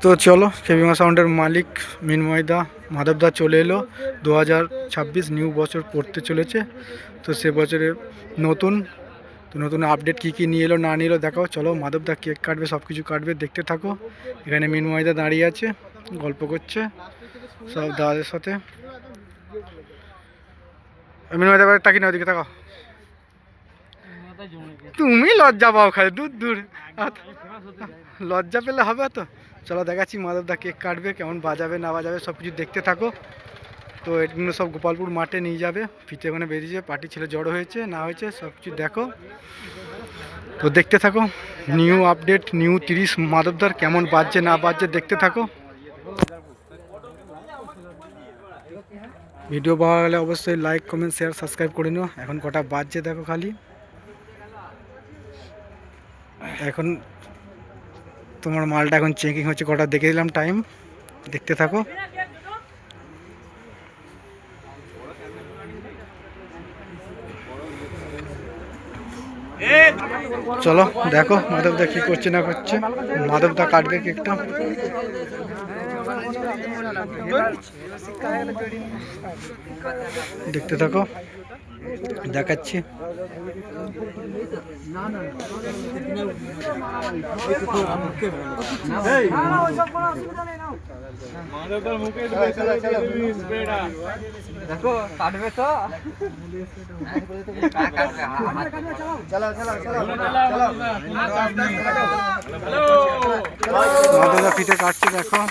তো চলো কেবিমা সাউন্ডের মালিক মিনময়দা মাধবদা চলে এলো। 2026 নিউ বছর পড়তে চলেছে, তো সে বছরে নতুন নতুন আপডেট কী কী নিয়ে এলো না নিয়ে এলো দেখাও। চলো মাধবদা কেক কাটবে, সব কিছু কাটবে, দেখতে থাকো। এখানে মিনময়দা দাঁড়িয়ে আছে, গল্প করছে সব দাদাদের সাথে। মিনময়দা এবার তাকি না, ওদিকে তাকাও। তুমি লজ্জা পাও খালি, দূর দূর, লজ্জা পেলে হবে তো। চলো দেখাচ্ছি মাধবদা কেক কাটবে, কেমন বাজাবে না বাজাবে সব কিছু দেখতে থাকো। তো এগুলো সব গোপালপুর মাঠে নিয়ে যাবে, ফিতে ওখানে বেরিয়েছে, পার্টি ছেলে জড়ো হয়েছে না হয়েছে সব কিছু দেখো। তো দেখতে থাকো নিউ আপডেট, নিউ 30 মাধবদার কেমন বাজছে না বাজছে দেখতে থাকো। ভিডিও ভালো লাগলে অবশ্যই লাইক কমেন্ট শেয়ার সাবস্ক্রাইব করে নিও। এখন কটা বাজছে দেখো খালি, এখন তোমার মালটা এখন চেকিং হচ্ছে, কটা দেখে দিলাম টাইম, দেখতে থাকো। চলো দেখো মাধবদা কি করছে না করছে। মাধবদা কাটবে কেকটা, দেখতে থাকো, দেখাচ্ছি। দেখো কাটবে তো, মাধবদা ফিতে কাটছে দেখো।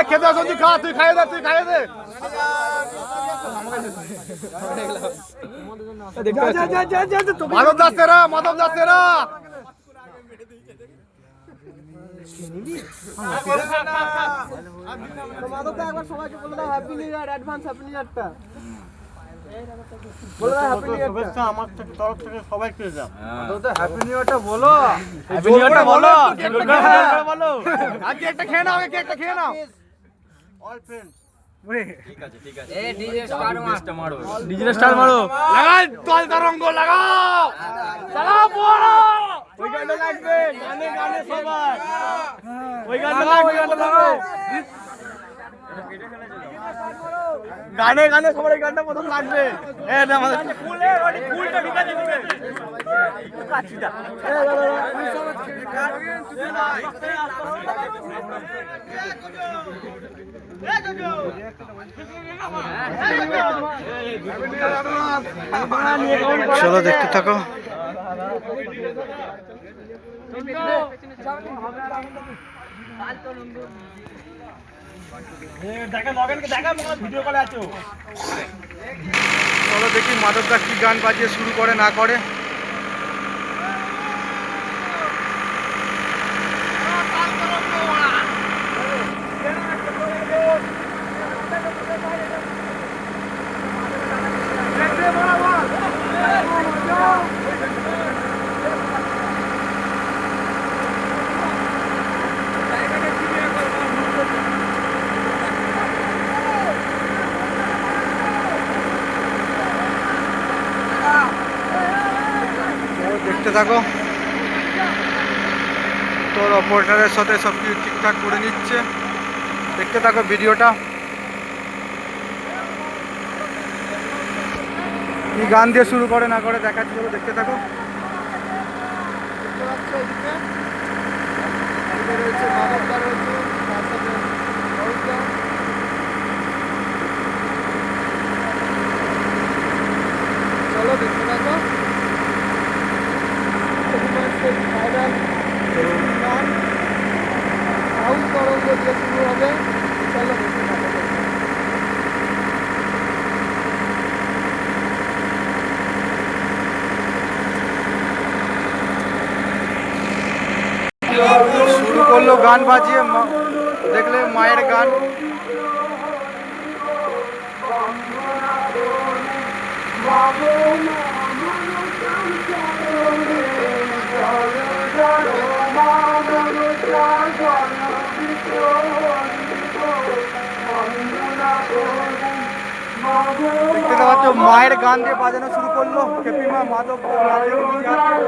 খেতে আসুন, তুই খা, তুই খাইয়ে দে, তুই খাইয়ে দে। মাধব দাস তেরা, মাধব দাস তেরা। মাধবদা একবার সবাইকে বলে দাও happy new year, advance happy new ইয়ারটা বলে দাও। হ্যাপি নিউ ইয়ারটা আমার তরফ থেকে সবাইকে দাও। মাধবদা হ্যাপি নিউ ইয়ারটা বলো, হ্যাপি নিউ ইয়ারটা বলো, বলো। আজকে একটা খেয়ে নাও, কেকটা খেয়ে নাও। অল ফ্রেন্ডস ডিজে স্টার মারো, লাগাই তল তরঙ্গ লাগাও, চালাও বড়। ওই গানটা লাগবে, গানে গানে সবাই ওই গানটা লাগবে, গানে গানে সবার এই গানটা প্রথম লাগবে। এ না আমাদের ফুলে ওই ফুলটা ঢুকা দিবে, কাচিটা চলো দেখতে থাকো। চলো দেখি মাধবদা কি গান বাজিয়ে শুরু করে না করে। দেখতে থাকো, তোর অপারেটরের সাথে সব কিছু ঠিকঠাক করে নিচ্ছে, দেখতে থাকো ভিডিওটা। কি গান দিয়ে শুরু করে না করে দেখাচ্ছি, চলো দেখতে থাকো। চলো দেখতে থাকো। তরঙ্গ দিয়ে শুরু হবে, চলো দেখতে থাকো। শুরু করলো গান বাজিয়ে, দেখলে মায়ের গান। বাবু তো মায়ের গান দিয়ে বাজানো শুরু করলো খেপিমা মাধব মহাদেব নিজে হাতে।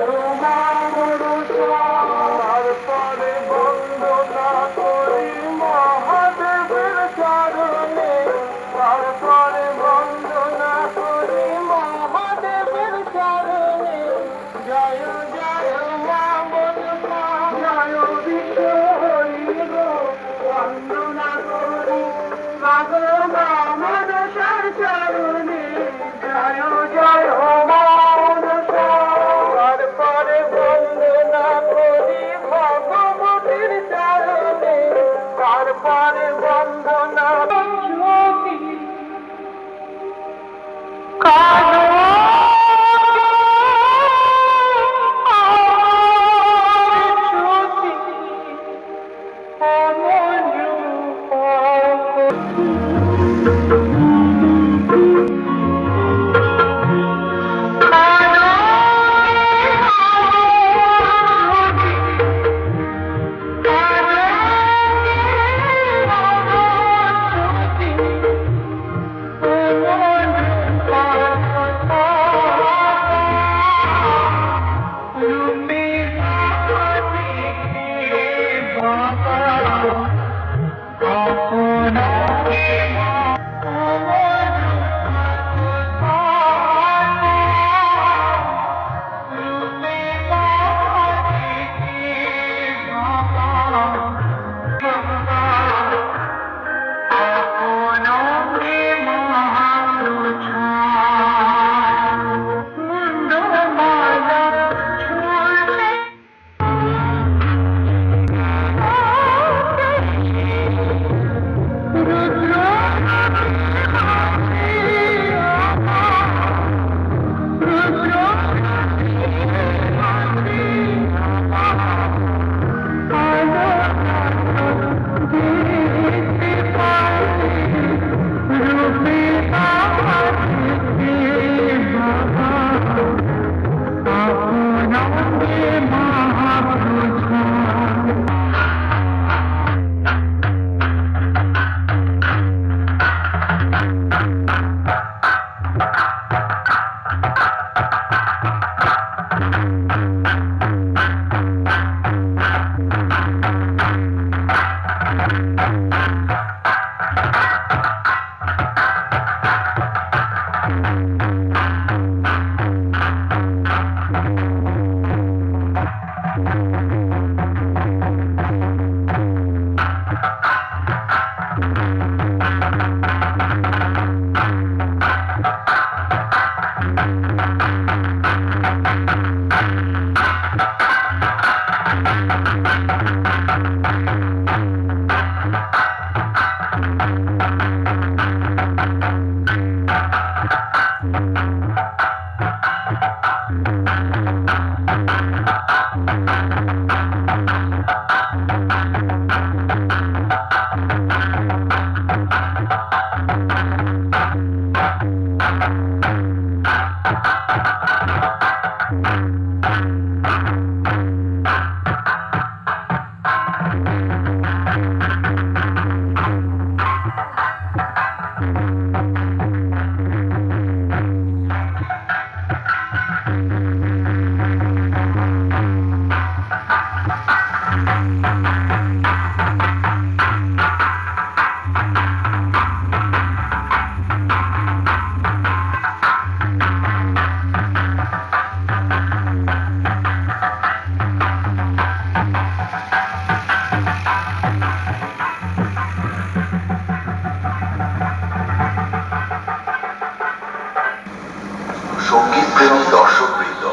সঙ্গীত প্রেমী দর্শকবৃন্দ,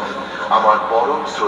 আমার পরম শ্রদ্ধেয়